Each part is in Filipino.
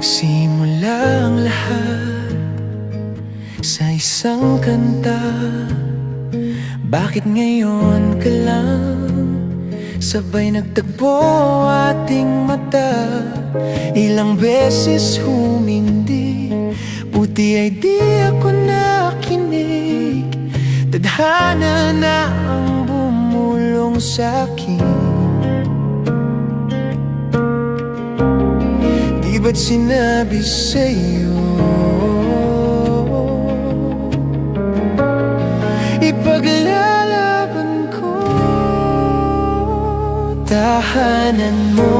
Nagsimula ang lahat sa isang kanta. Bakit ngayon ka lang sabay nagtagpo ating mata? Ilang beses humindi, buti ay di ako nakinig. Tadhana na ang bumulong sa'kin. Di ba't sinabi sa'yo ipaglalaban ko? Tahanan mo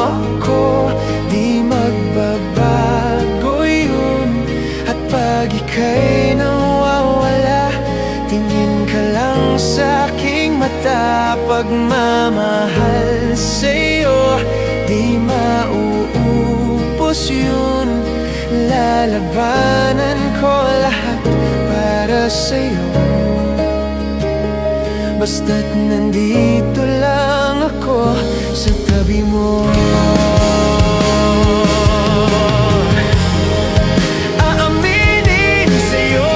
ako, di magbabago yun. At pag ika'y nawawala, tingin ka lang sa aking mata. Pagmamahal sa'yo, di mauubos yun. Lalabanan ko lahat para sa'yo, basta't nandito lang ako sa tabi mo. Aaminin sa'yo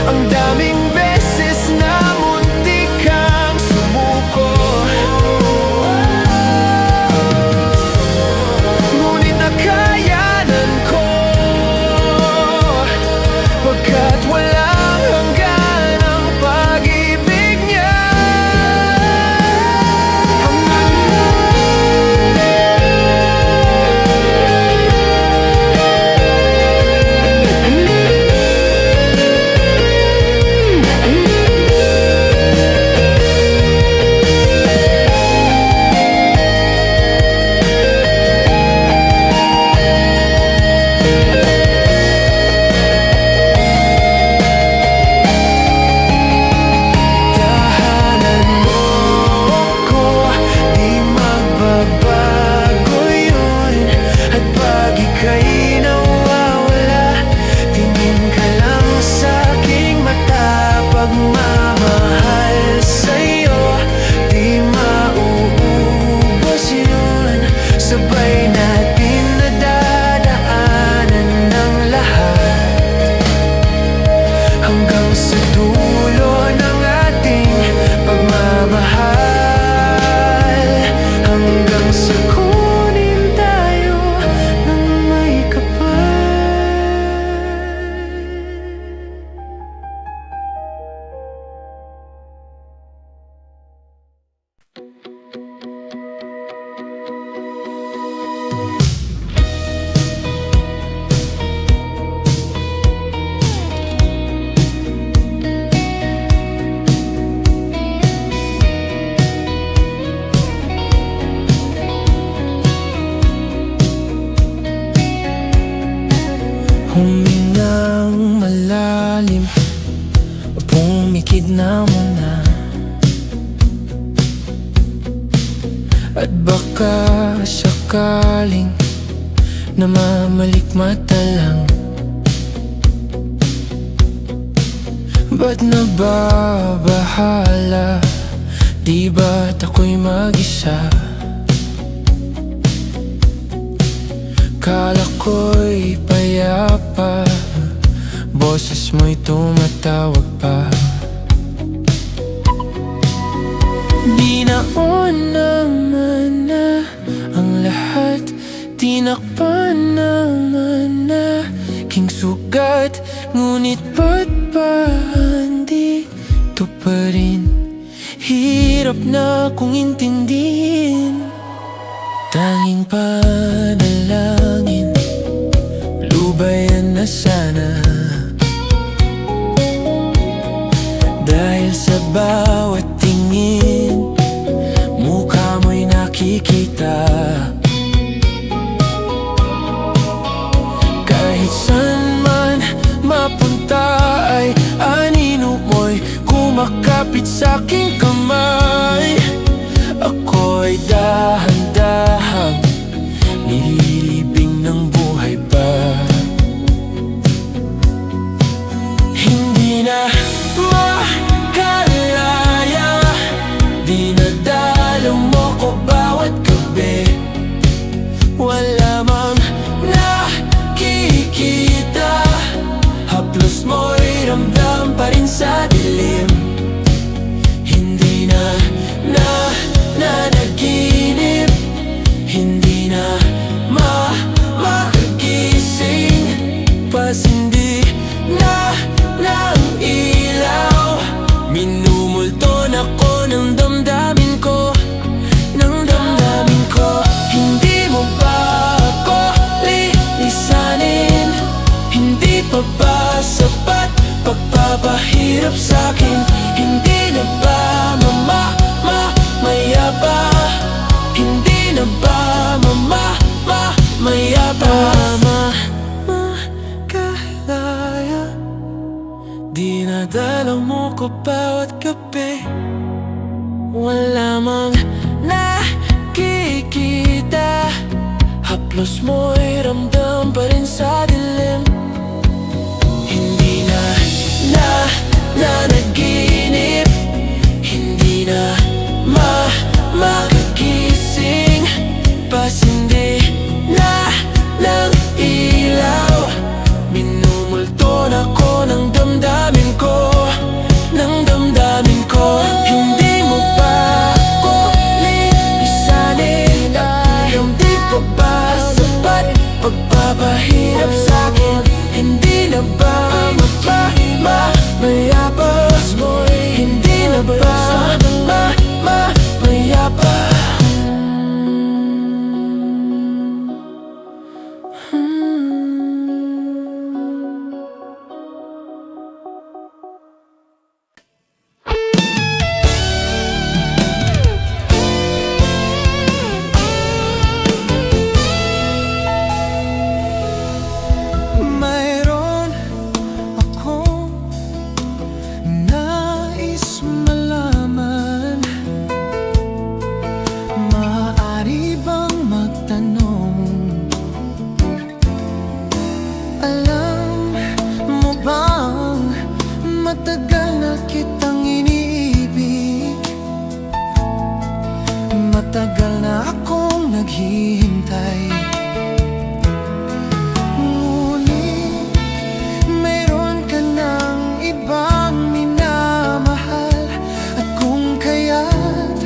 ang daming beses na muntik kang sumuko. Ngunit nakayanan ko, pagkat walang hanggan ang pag-ibig niya. Pagmamahal sa'yo, di mauubos yun. Sabay natin nadadaanan ng lahat, hanggang sa dulo ng ating pagmamahal. Hanggang sa kunin tayo ng may kapal. Humingang malalim, pumikit na muna. At baka sakaling namamalikmata lang. Ba't nababahala? Di ba't ako'y mag-isa? Kala ko'y payapa, boses mo'y tumatawag pa. Di naman na ang lahat, tinakpan naman na king sugat. Ngunit ba't ba andito pa rin? Hirap na kong intindihin. Tanging panalangin, lubayan na sana. Dahil sa bawat tingin, mukha mo'y nakikita. Kahit saan man mapunta ay anino mo'y kumakapit sa'king kamay. Ako'y dahan-dahang nililibing ng buhay pa. Hindi na makalaya, dinadalaw mo ko bawat gabi. Wala mayabang makalaya. Dinadala mo ko bawat gabi. Wala mang nakikita, haplos mo'y ramdam pa rin sa dilim. Hindi na nanaginip, hindi na makagising, pasindi na ng ilaw. Minumulto na ko ng damdamin ko, ng damdamin ko. Hindi mo ba ako lilisanin? Hindi pa ba sapat pagpapahirap sa'kin? Hindi na ba mayabas mo'y hindi na ba mayabas? Mayroon akong nais malaman. Maaari bang magtanong? Alam mo bang matagal na kitang iniibig? Matagal na akong naghihintay. Ngunit mayroon ka ng ibang minamahal. At kung kaya't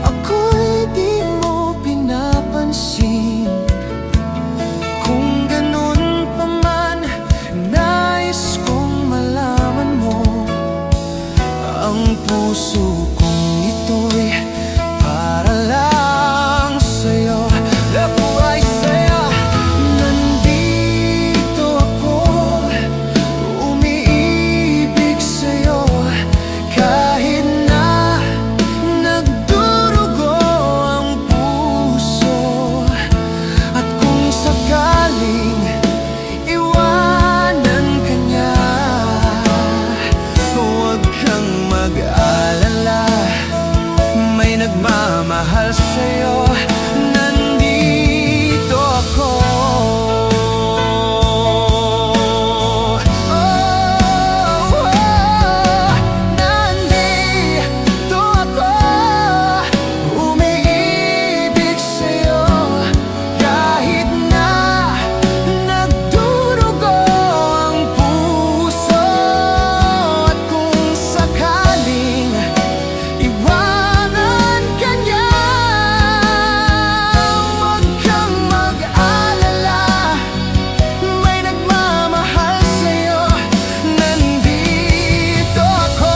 ako'y di mo pinapansin, kung ganun pa man, nais kong malaman mo ang puso kong ito'y para lang sa'yo. Nabuhay sa'yo, nandito ako, umiibig sa'yo. Kahit na nagdurugo ang puso, at kung sakaling iwanan ka niya, huwag kang mag-alala, may nagmamahal sa'yo. Nandito ako. Nandito ako, umiibig sa'yo. Kahit na nagdurugo ang puso, at kung sakaling iwanan ka niya, huwag kang mag-alala, may nagmamahal sa'yo. Nandito ako.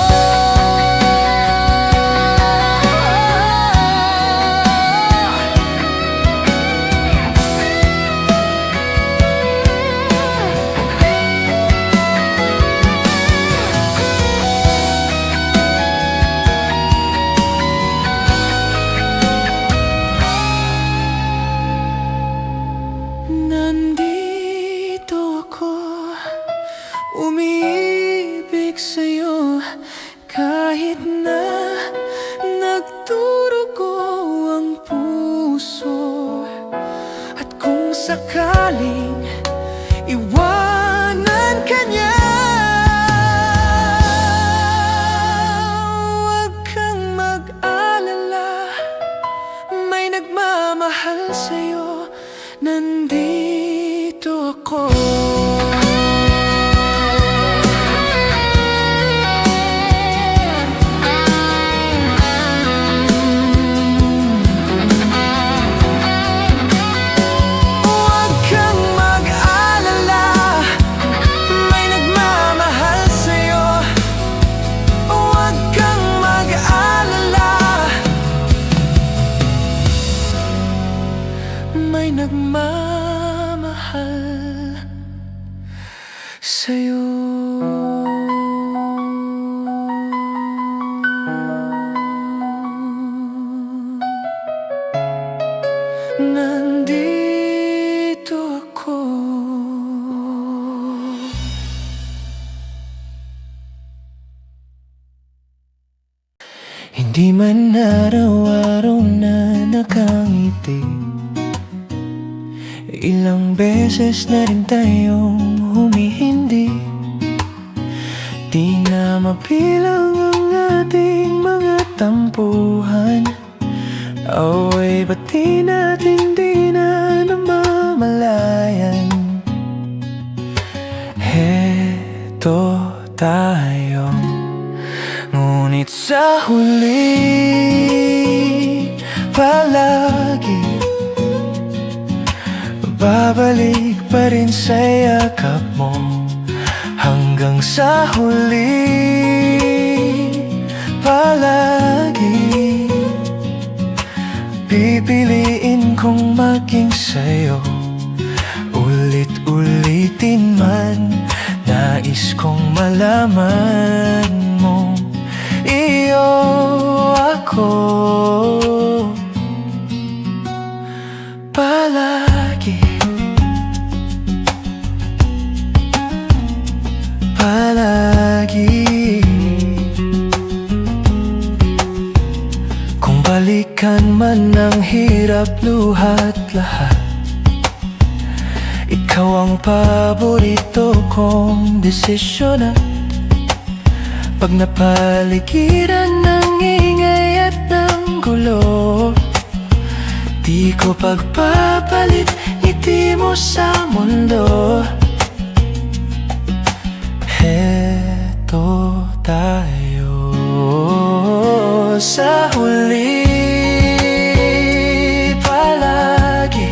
Nandito ako, umiibig sa'yo. Kahit na nagdurugo ang puso, at kung sakaling iwanan ka niya, huwag kang mag-alala, may nagmamahal sa'yo. Nandito ako. Huwag kang mag-alala, may nagmamahal sa'yo. Huwag kang mag-alala, may nagmamahal sa'yo. Na nandito ako. Hindi man araw-araw na nakangiti, ilang beses na rin tayong humihindi. Di na mapilang ang ating mga tampuhan, away ba't di natin di na namamalayan? Heto tayo, ngunit sa huli palagi babalik pa rin sa yakap mo. Hanggang sa huli palagi pipiliin kong maging sa'yo. Ulit-ulitin man, nais kong malaman mo iyo ako palagi, palagi. Kung balikan man ang hirap, luhat lahat, ikaw ang paborito kong desisyon. Pag napaligiran ng ingay at ng gulo, di ko pagpapalit ngiti mo sa mundo. Heto tayo sa huli palagi,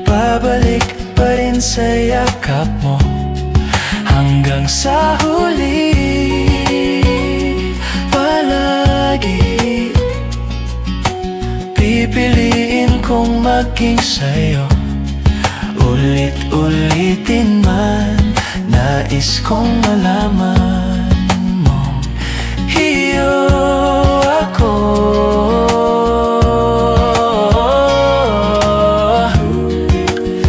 babalik pa rin sa yakap mo. Hanggang sa huli palagi pipiliin kong maging sa'yo. Ulit-ulitin man, nais kong malaman mo iyo ako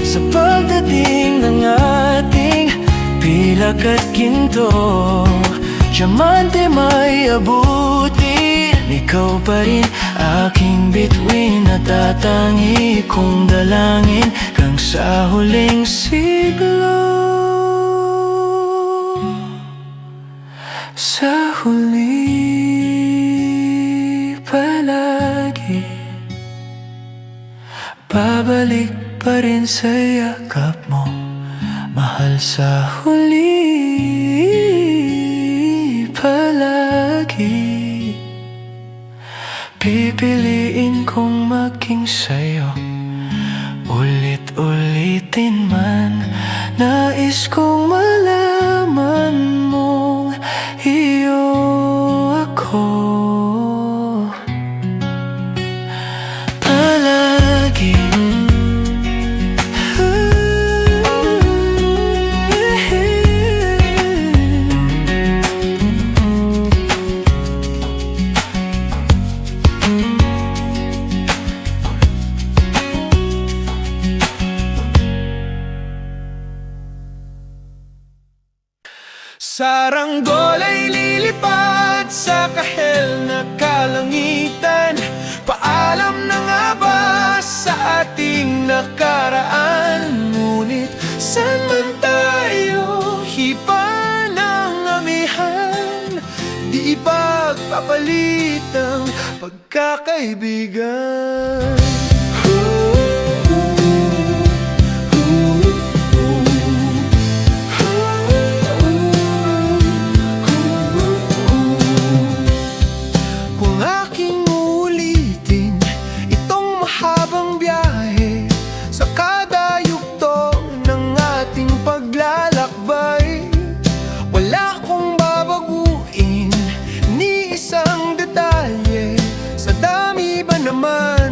sa pagdating ng ating pilak at ginto. Diamante may abutin, ikaw pa rin aking bituin at tatangi kong dalangin hanggang sa huling siglo. Sa huli palagi babalik pa rin sa yakap mo, mahal. Sa huli palagi pipiliin kong maging sa'yo. Ulit-ulitin man, nais kong malaman mong iyo ako palagi. Saranggol ay lilipad sa kahel na kalangitan. Paalam na nga ba sa ating nakaraan? Ngunit saan man tayo hipa ng amihan, di ipagpapalit ang pagkakaibigan. Naman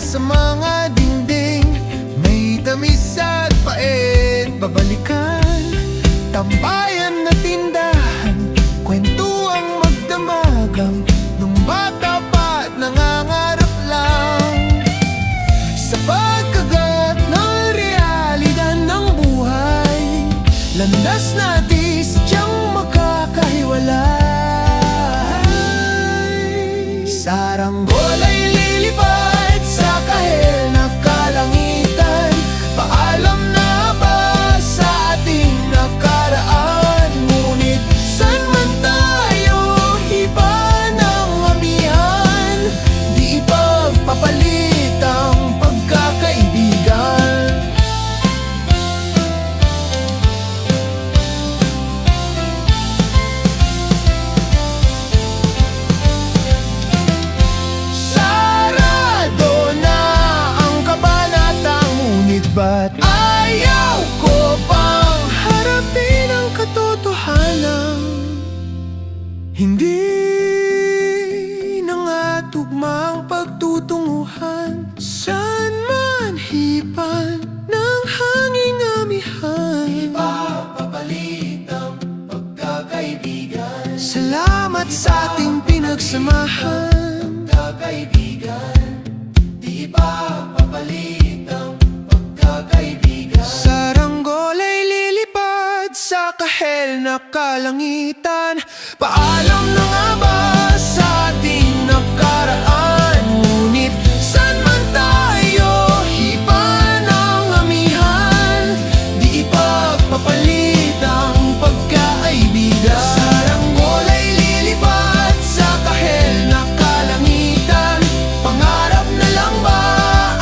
sa mga dingding, may tamis at pait. Babalikan, tambayan na tindahan, kwentuang magdamagang nung bata pa at nangangarap lang. Sa pagkagat ng realidad ng buhay, landas natin sadyang makakahiwalay. Saranggola ay lilipad sa kahel na kalangitan. Paalam na ba sa ating nakaraan? Ngunit saan man tayo iba ng amihan, di ipagpapalit ang pagkakaibigan. Sarado na ang kabanatang, ngunit ba't ayaw ko pang harapin ang katotohanan? Hindi na nga tugmang pagtutunguhan, saan man hipan ng hanging amihan. Ipapapalit ang pagkakaibigan. Salamat sa ating pinagsamahan, pagkakaibigan. Di ipapapalit ang pagkakaibigan. Saranggola'y lilipad sa kahel na kalangitan. Paalam na nga ba sa ating nakaraan? Ngunit saan man tayo iba ng amihan, di ipagpapalit ang pagkaibigan. Saranggola'y lilipad sa kahel na kalangitan. Pangarap na lang ba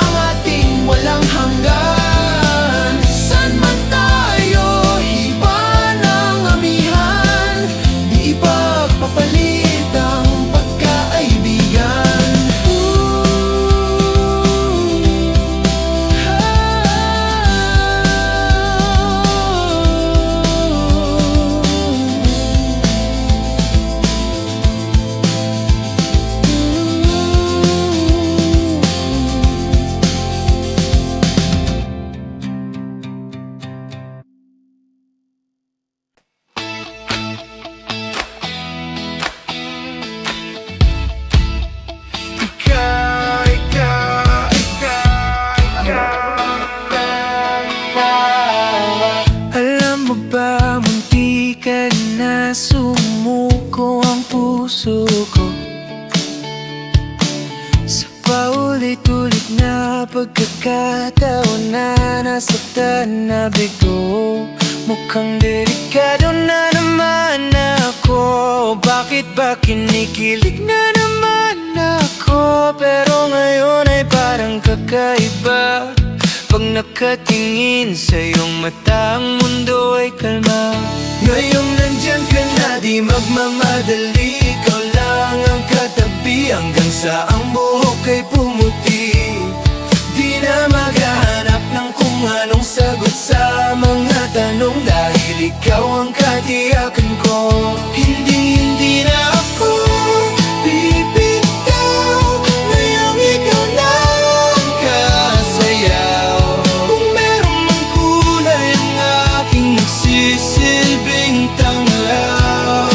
ang ating walang hanggan? Saan man tayo iba ng amihan, di ipagpapalit ang pagkaibigan. Alam mo ba, munti ka na sumuko ang puso ko sa paulit-ulit na pagkakataon na nasaktan na bigo. Mukhang delikado na naman ako. Bakit ba kinikilig na naman ako? Pero ngayon ay parang kakaiba. Pag nakatingin sa iyong mata, ang mundo ay kalma. Ngayong nandyan ka na, di magmamadali. Ikaw lang ang katabi hanggang sa ang buhok ay pumuti. Di na maghahanap ng kung anong sagot sa mga tanong, dahil ikaw ang katiyakan ko. Hindi na ako bibitaw. Ngayong ikaw na ang kasayaw. Kung meron mang kulay ang aking nagsisilbing tanglaw,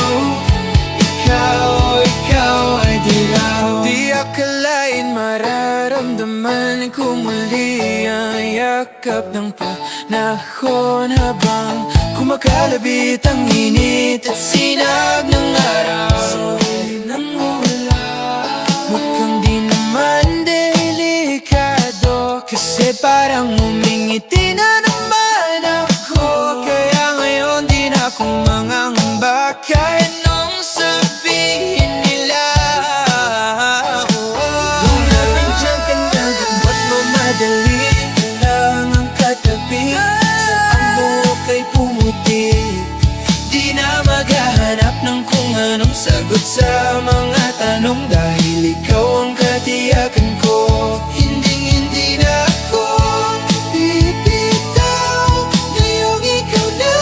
ikaw ay dilaw. Di akalain mararamdaman ko muli ang yakap ng panahon, habang kumakalabit ang init at sinag ng araw. Mukhang di naman delikado, kasi parang umingiti na naman ako. Kaya ngayon di na ako mangangamba kahit nung sabihin nila. Kung nabigyan ka na, ba't mo madali? Lang ang katabi sa ang buhok ay pumuti. Di na maghahanap ng kung anong sagot sa mga tanong, dahil ikaw ang katiyakan ko. Hindi na ako bibitaw. Ngayong ikaw na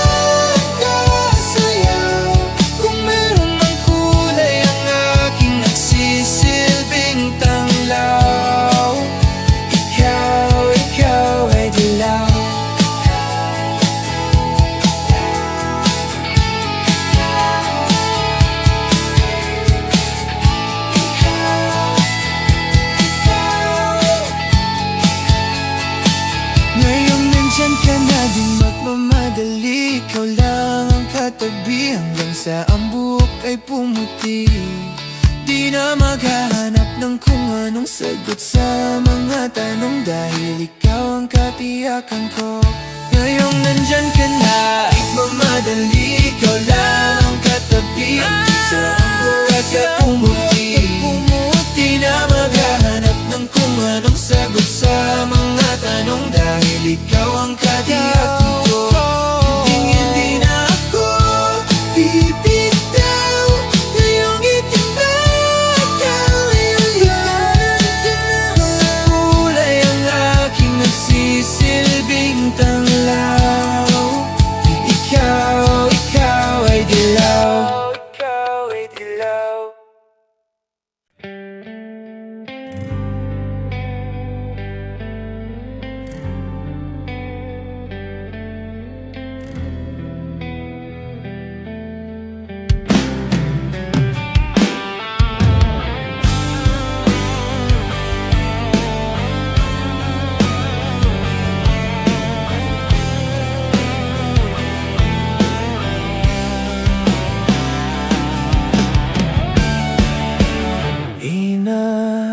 ang kasayaw. Kung meron mang kulay ang aking nagsisilbing tanglaw, maghahanap ng kung anong sagot sa mga tanong, dahil ikaw ang katiyakan ko. Ngayong nandyan ka na, igmamadali, ikaw lang ang katabi. Sa buhat at pumuti, di na maghahanap ng kung anong sagot sa mga tanong, dahil ikaw ang katiyakan ko. Hindi na ako bibitaw, ngayong itinataw. Kulay ang aking nagsisilbing tanglaw. Ikaw ay dilaw. Ikaw ay dilaw.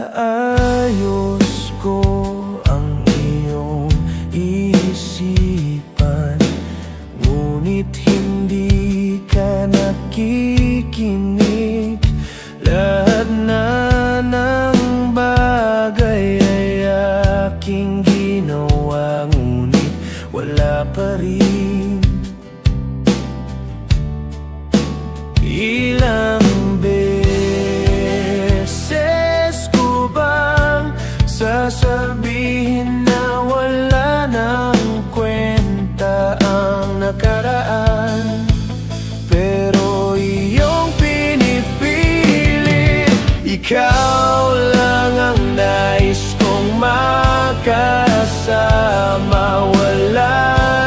Inaayos ko ang iyong isipan, ngunit hindi ka nakikinig. Lahat na ng bagay ay aking ginawa, ngunit wala pa rin. Ilang beses ko bang sasabihin na wala nang kwenta ang nakaraan, pero iyong pinipilit. Ikaw lang ang nais kong makasama, wala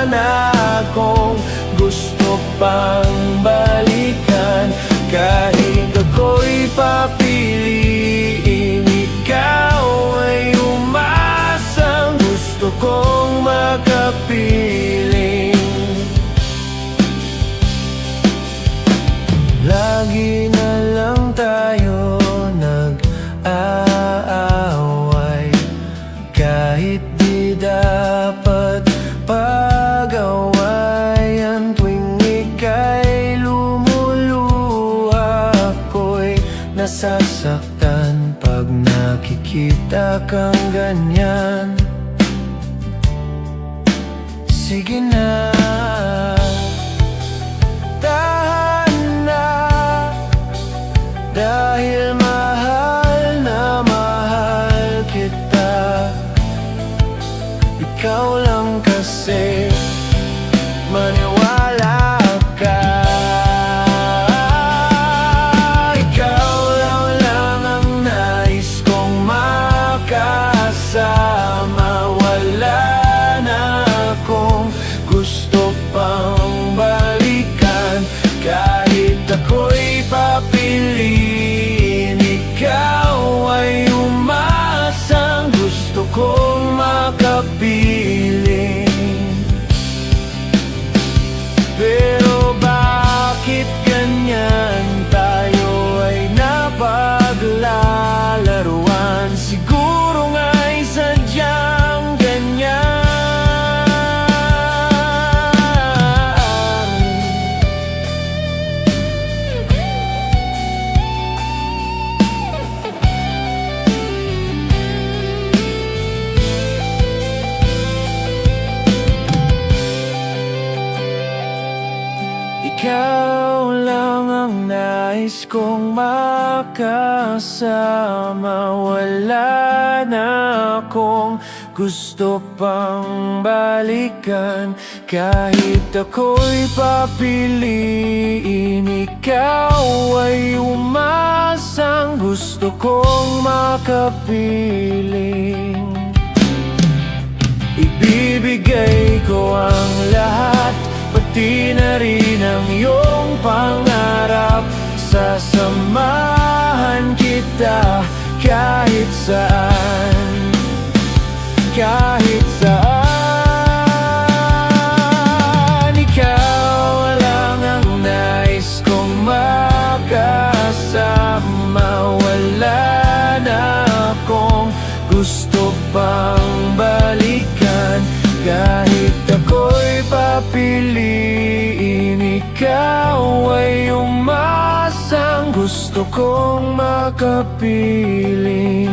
na akong gusto pang balikan. Kahit ako'y papiliin, ikaw ay umasang gusto kong makapiling. Lagi na lang tayo nag-aaway, kahit di dapat pag-awayan. Tuwing ika'y lumuluha, ako'y nasasaktan pag nakikita kang ganyan. Sige na, tahan na, dahil mahal na mahal kita. Ikaw lang kasi, maniwala ka. Ikaw lang ang nais kong makasama, wala na akong gusto pang balikan. Kahit ako'y papiliin, ikaw ay umasang gusto kong makapiling. Pero bakit ganyan tayo ay napaglalaruan? Siguro nga'y sadyang ganyan. Ikaw lang ang nais kong makasama, wala na akong gusto pang balikan. Kahit ako'y papiliin, ikaw ay umasang gusto kong makapiling. Ibibigay ko ang lahat, pati na rin ang iyong pangarap. Sasamahan kita kahit saan, kahit saan. Ikaw lang ang nais kong makasama, wala gusto pang balikan. Kahit ako'y papiliin, ikaw ay umasang gusto kong makapiling.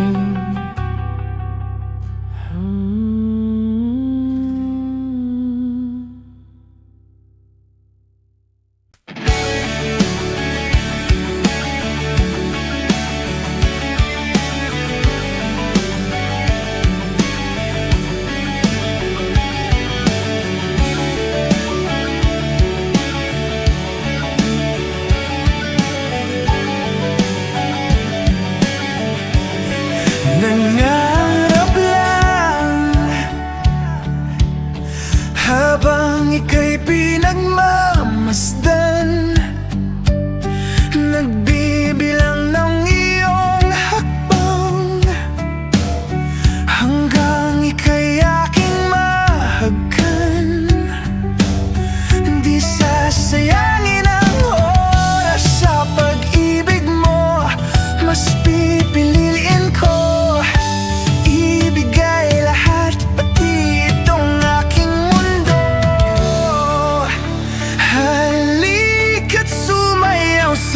Nangarap lang habang ika'y pinagmamasdan, nagbibilang ng iyong hakbang, hanggang ika'y aking mahagkan. Di sasayangin ang oras sa pag-ibig mo, mas pipiliin ko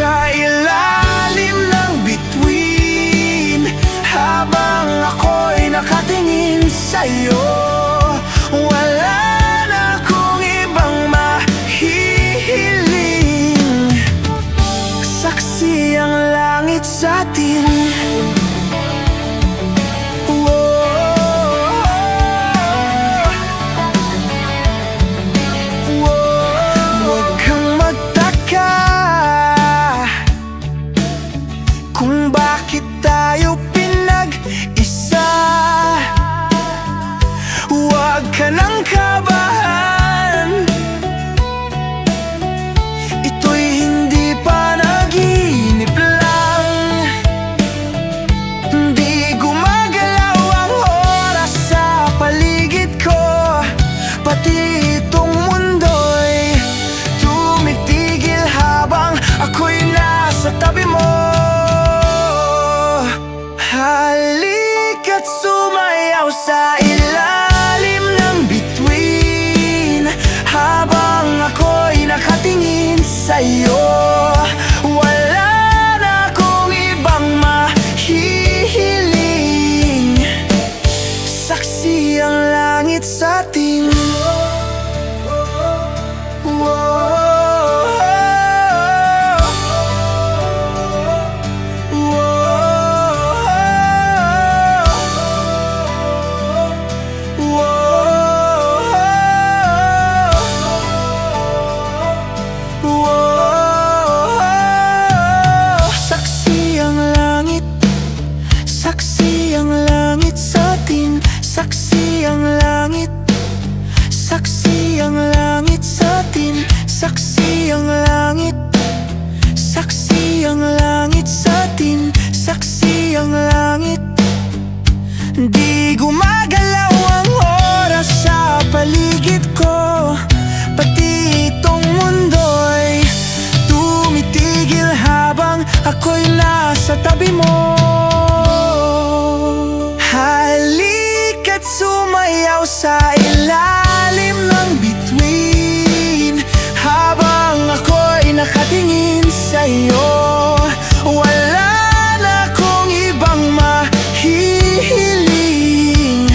sa ilalim ng bituin, habang ako'y nakatingin sa'yo. Wala na akong ibang mahihiling, saksi ang langit sa atin. Huwag kang magtaka kung bakit tayo pinag-isa. Huwag ka nang kabahan, ito'y hindi panaginip lang. Di gumagalaw ang oras sa paligid ko, pati itong mundo'y tumitigil habang ako'y nasa tabi mo. Halika't sumayaw sa ilalim ng bituin, habang ako'y nakatingin sa'yo. Wala na akong ibang mahihiling, saksi ang langit sa atin. Saksi ang langit sa atin, saksi ang langit, saksi ang langit sa atin, saksi ang langit, saksi ang langit sa atin, saksi ang langit. Di gumagalaw ang oras sa paligid ko, pati itong mundo'y tumitigil habang ako'y nasa tabi mo. Halika't sumayaw sa ilalim ng bituin, habang ako'y nakatingin sa'yo. Wala na akong ibang mahihiling,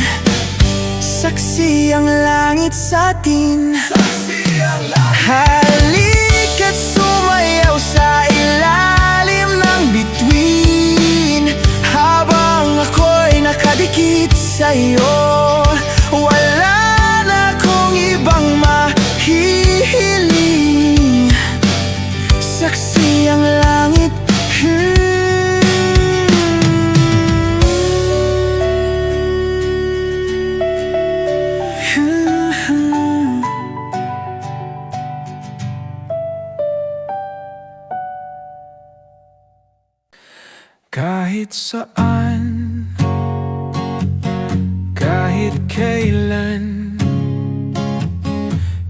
saksi ang langit sa atin. Halika't sumayaw sa ilalim ng bituin, habang ako'y nakadikit sa'yo. Wala na akong ibang mahihiling, saksi ang langit. Kahit saan, kahit kailan,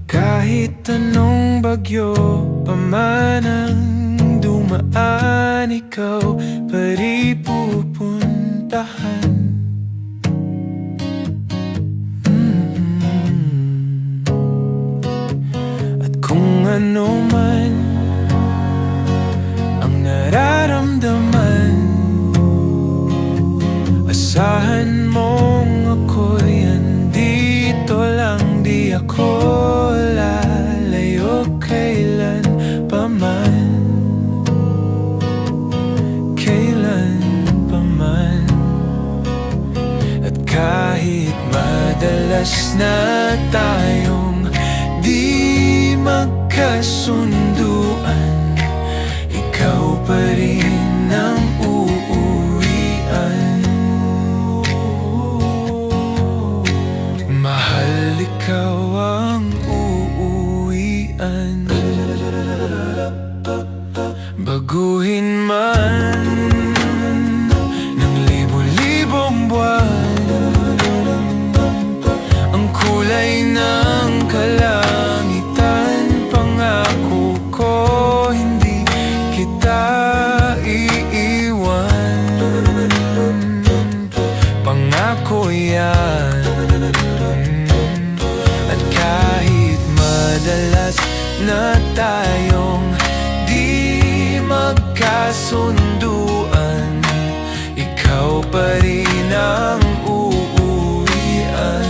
kahit anong bagyo pa man ang dumaan, ikaw pa rin pupuntahan. anuman ang nararamdaman, asahan mong ako'y andito lang. Di ako lalayo kailan paman, kailan paman. At kahit madalas na tayong di magkasunduan, ikaw pa rin ang uuwian. Mahal, ikaw ang uuwian. Baguhin man ng libo-libong buwan ang kulay ng kalangitan, pangako ko hindi kita iiwan. Pangako yan. At kahit madalas na tayong di magkasunduan, ikaw pa rin ang uuwian.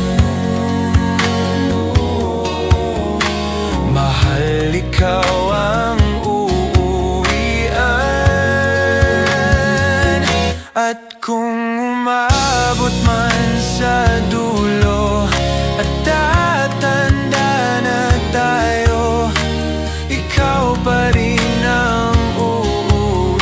Mahal, ikaw ang uuwian. At kung umabot man sa dulo at tatanda na tayo, ikaw pa rin ang uuwian.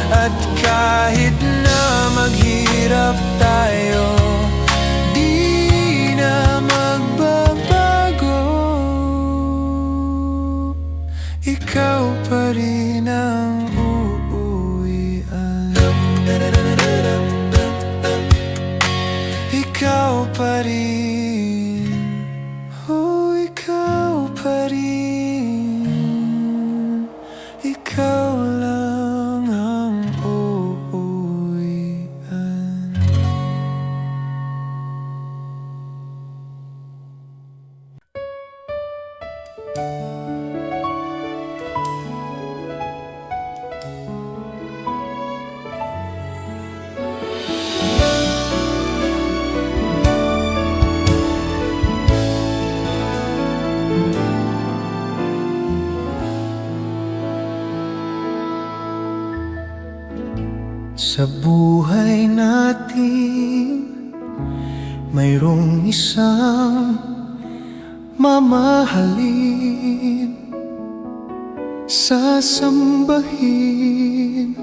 At kahit na maghirap tayo, di na magbabago, ikaw pa rin ang uuwian. Ikaw pa rin, oh, ikaw pa rin. Ikaw lang ang uuwian. Sa buhay natin, mayroong isang mamahalin, sasambahin.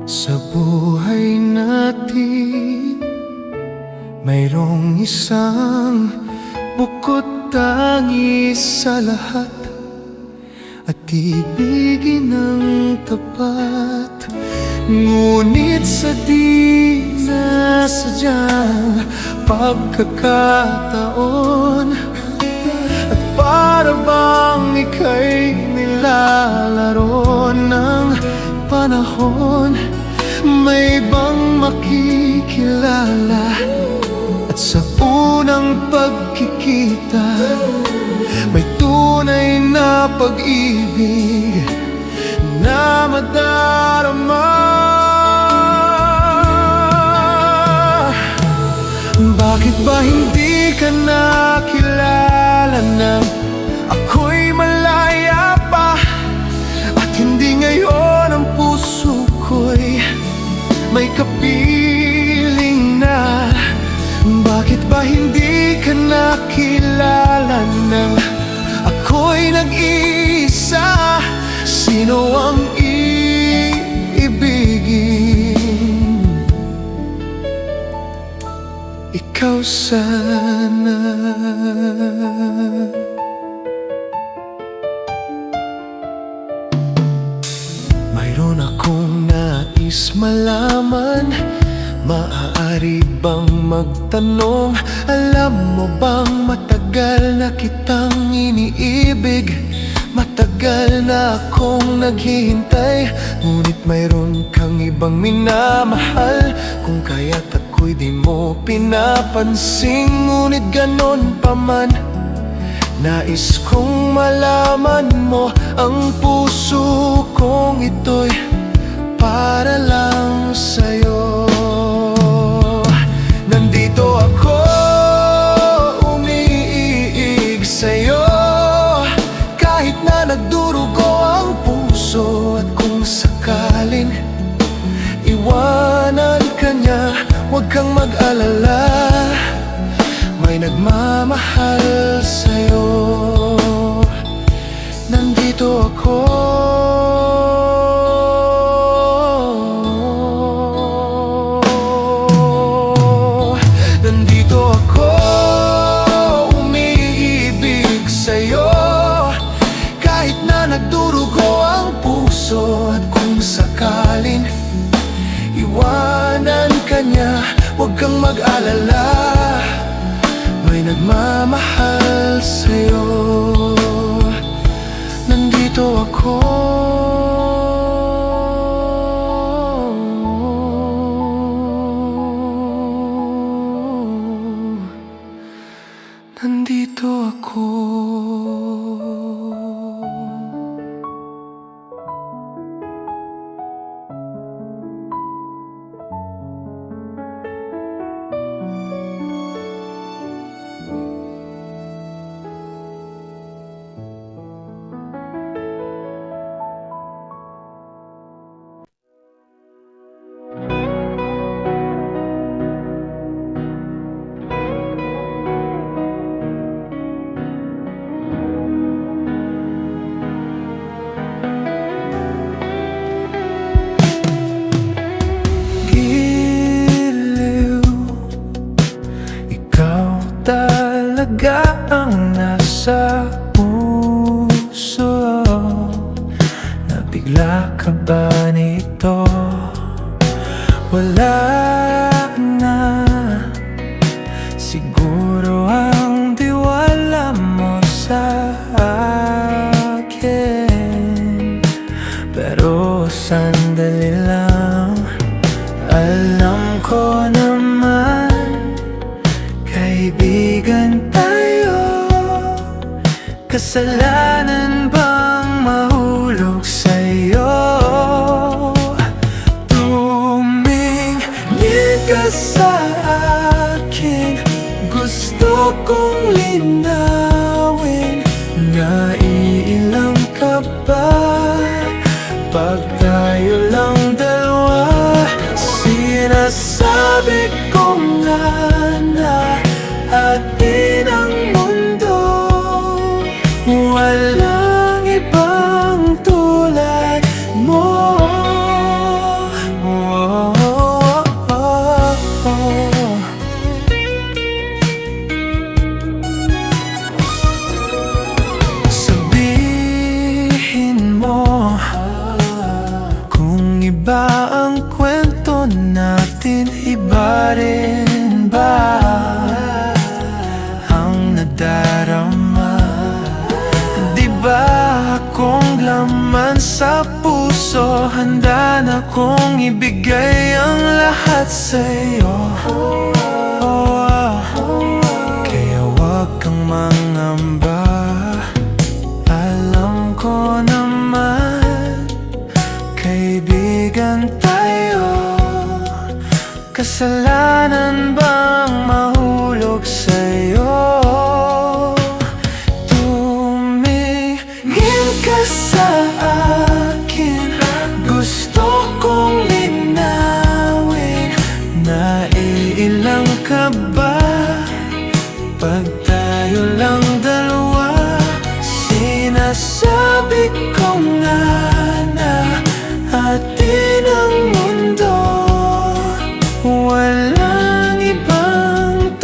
Sa buhay natin, mayroong isang bukod tangi sa lahat, at ibigin ng tapat. Ngunit sa di nasadyang pagkakataon, at para bang ika'y nilalaro ng panahon, may bang makikilala? At sa unang pagkikita, may tunay na pag-ibig na madarama. Bakit ba hindi ka nakilala nang ako'y malaya pa? At hindi ngayon ang puso ko'y may kapiling na? Bakit ba hindi ka nakilala nang ako'y nag-iisa? Sino ang iibigin? Ikaw sana. Mayroon akong nais malaman, maaari bang magtanong? Alam mo bang matagal na kitang iniibig? Matagal na akong naghihintay, ngunit mayroon kang ibang minamahal. Kung kaya't ko'y di mo pinapansin. Ngunit ganon pa man, nais kong malaman mo ang puso kong ito'y para lang sa'yo. Nandito ako, umiiig sa'yo, kahit na nagdurugo ang puso. At kung sakaling iwanan ka niya, huwag kang mag-alala, may nagmamahal sa'yo. Nandito ako, nandito ako, umiibig sa'yo, kahit na nagdurugo ang puso. At kung sakaling iwanan ka niya, huwag kang mag-alala, may nagmamahal sa'yo. Nandito ako, nandito ako. Talaga ang nasa puso, nabigla ka ba nito? Wala na siguro ang tiwala mo sa akin, pero sandali lang, alam ko naman kaibigan tayo. Kasalanan bang mahulog sa'yo? Tumingin ka sa akin, gusto kong linawin. Naiilang ka ba pag tayo lang dalawa? Sinasabi ko nga na atin ang mundo, walang ibang tulad mo. Sabihin mo kung iba ang kwento natin, iba rin ba darama? Di ba kung laman sa puso, handa na kong ibigay ang lahat sa'yo. Kaya wag kang mangamba, alam ko naman kaibigan tayo. Kasalanan bang mahulog sa'yo? Sa akin, gusto kong linawin. Naiilang ka ba pag tayo lang dalawa? Sinasabi ko nga na atin ang mundo, walang ibang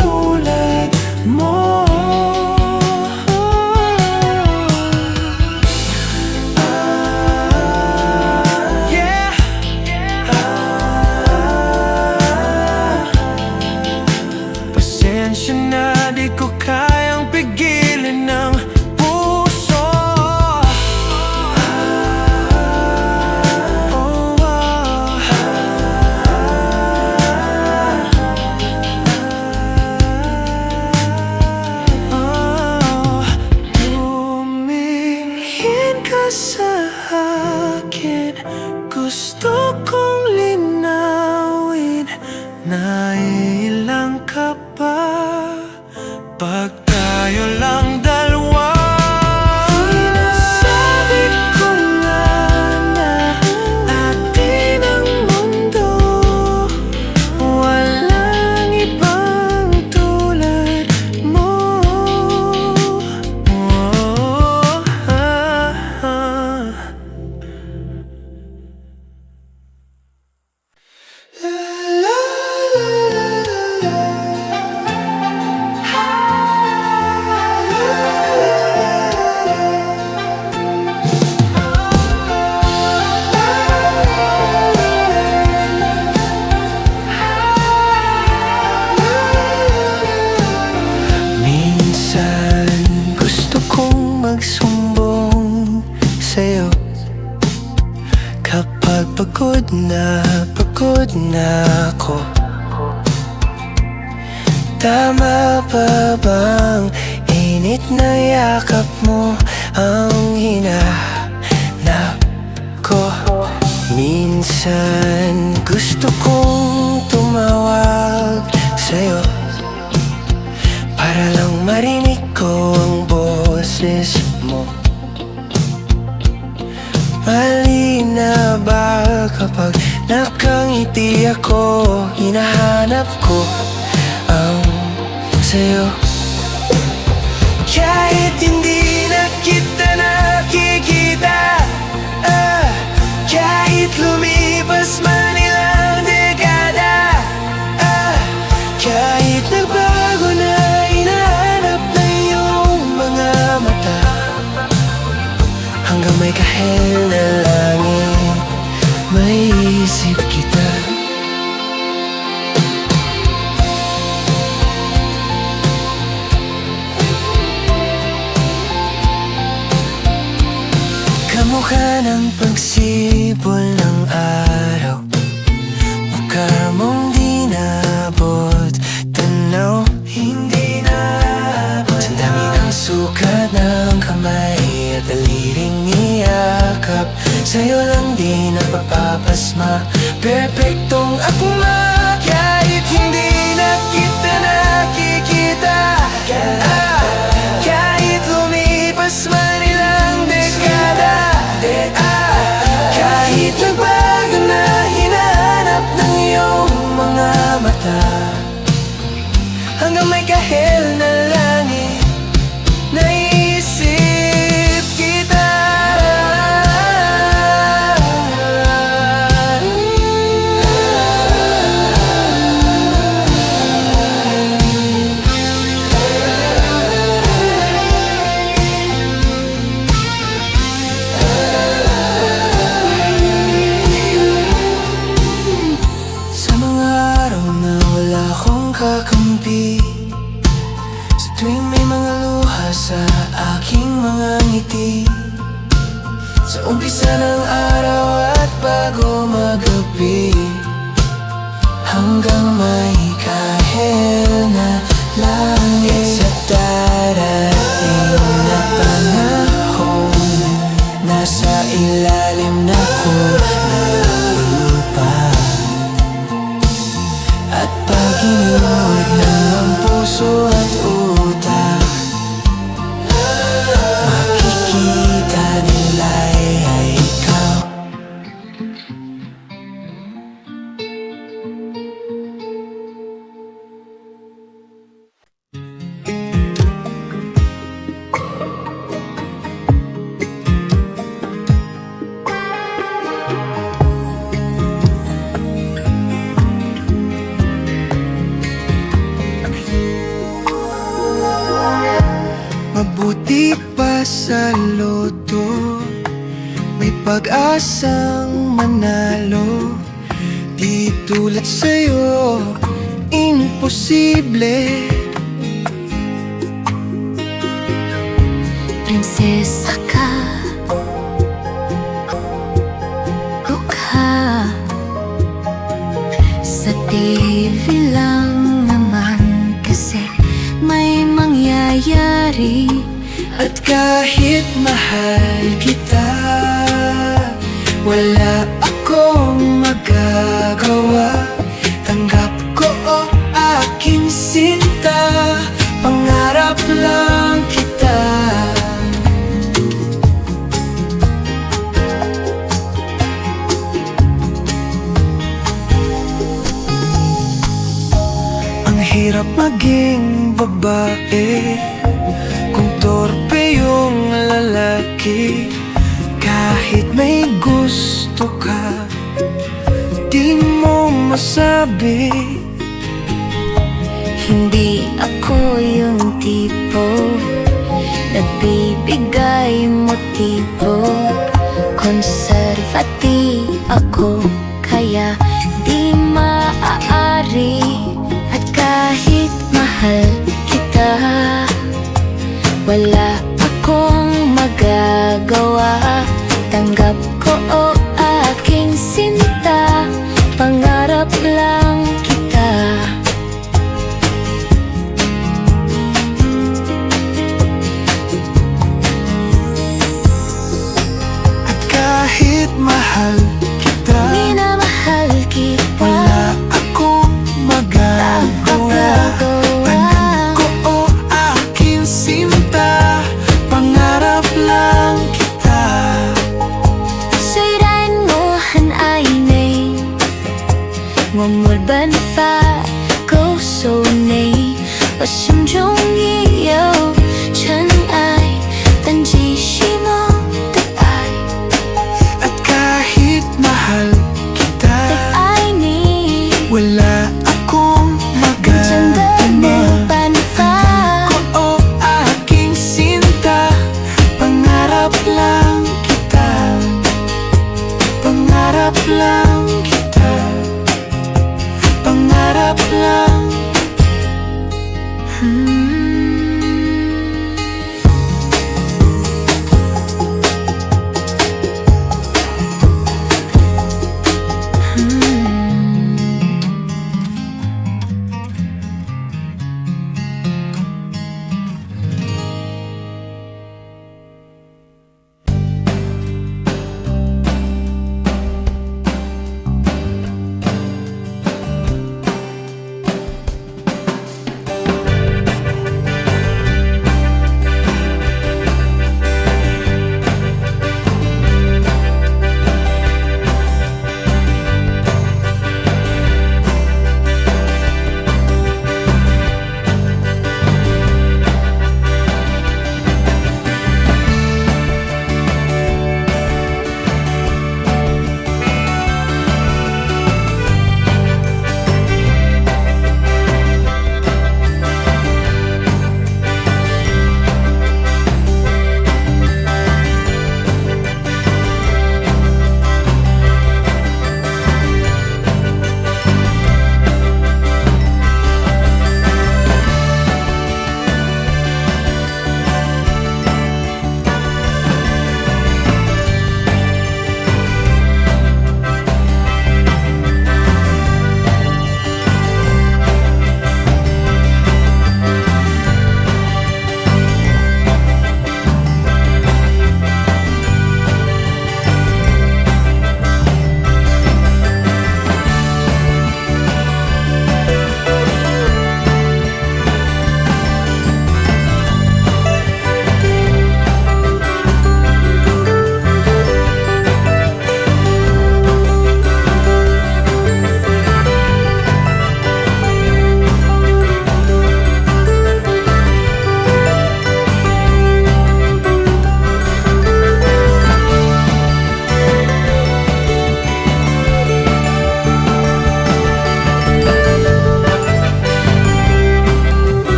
pagod na ako. Tama pa bang init na yakap mo ang hinahanap ko? Minsan gusto kong tumawag sa'yo para lang marinig ko ang boses mo. Mali na ba kapag nakangiti ako? Hinahanap ko ang sa'yo. Kahit hindi na kita nakikita, kahit lumipas man ilang dekada, kahit nagbago na hinahanap na iyong mga mata, hanggang may kahel na langit, may isip kita. Kamukha ng pagsibol ng araw, mukha mong di naabot tanaw, hindi naabot. Ang dami ng sukat ng kamay at daliring iyakap, sa'yo lang di napapapasma, perpektong akma. Kahit hindi na kita nakikita, kahit lumipas man ilang dekada, kahit nagbago na hinahanap ng iyong mga mata, hanggang may kahel na langit, naisip kita. Sa mga araw na wala akong kakampi, sa tuwing may mga luha sa aking mga ngiti, sa umpisa ng araw at bago magabi, hanggang may kahel na langit. Sa darating na panahon, nasa ilalim na ko ng lupa, at pag inuod ng puso at utak, makikita nila'y ikaw. Mabuti pa sa loto, may pag-asang manalo. Di tulad sa'yo, imposible. Prinsesa ka, dukha. Sa TV lang naman kasi may mangyayari. At kahit mahal kita, wala akong magagawa. Tanggap ko o aking sinta, pangarap lang kita. Ang hirap maging babae kung torpe yung lalaki. Kahit may gusto ka, di mo masabi. Hindi ako yung tipo nagbibigay motibo. Konservati ako, kaya di maaari. At kahit mahal kita, wala akong magagawa. Tanggap ko o aking pangarap lang kita. At kahit mahal kita, Minamahal kita, wala akong magagawa. Tandaan ko o aking sinta, pangarap lang kita. 雖然我很愛你，我沒辦法告訴你，我心中已有塵埃，但只希望的愛。 At kahit mahal kita, 愛你， wala akong 真的沒 magagawa. 辦法。 Ko o aking sinta, pangarap lang kita. Pangarap lang kita. Pangarap lang.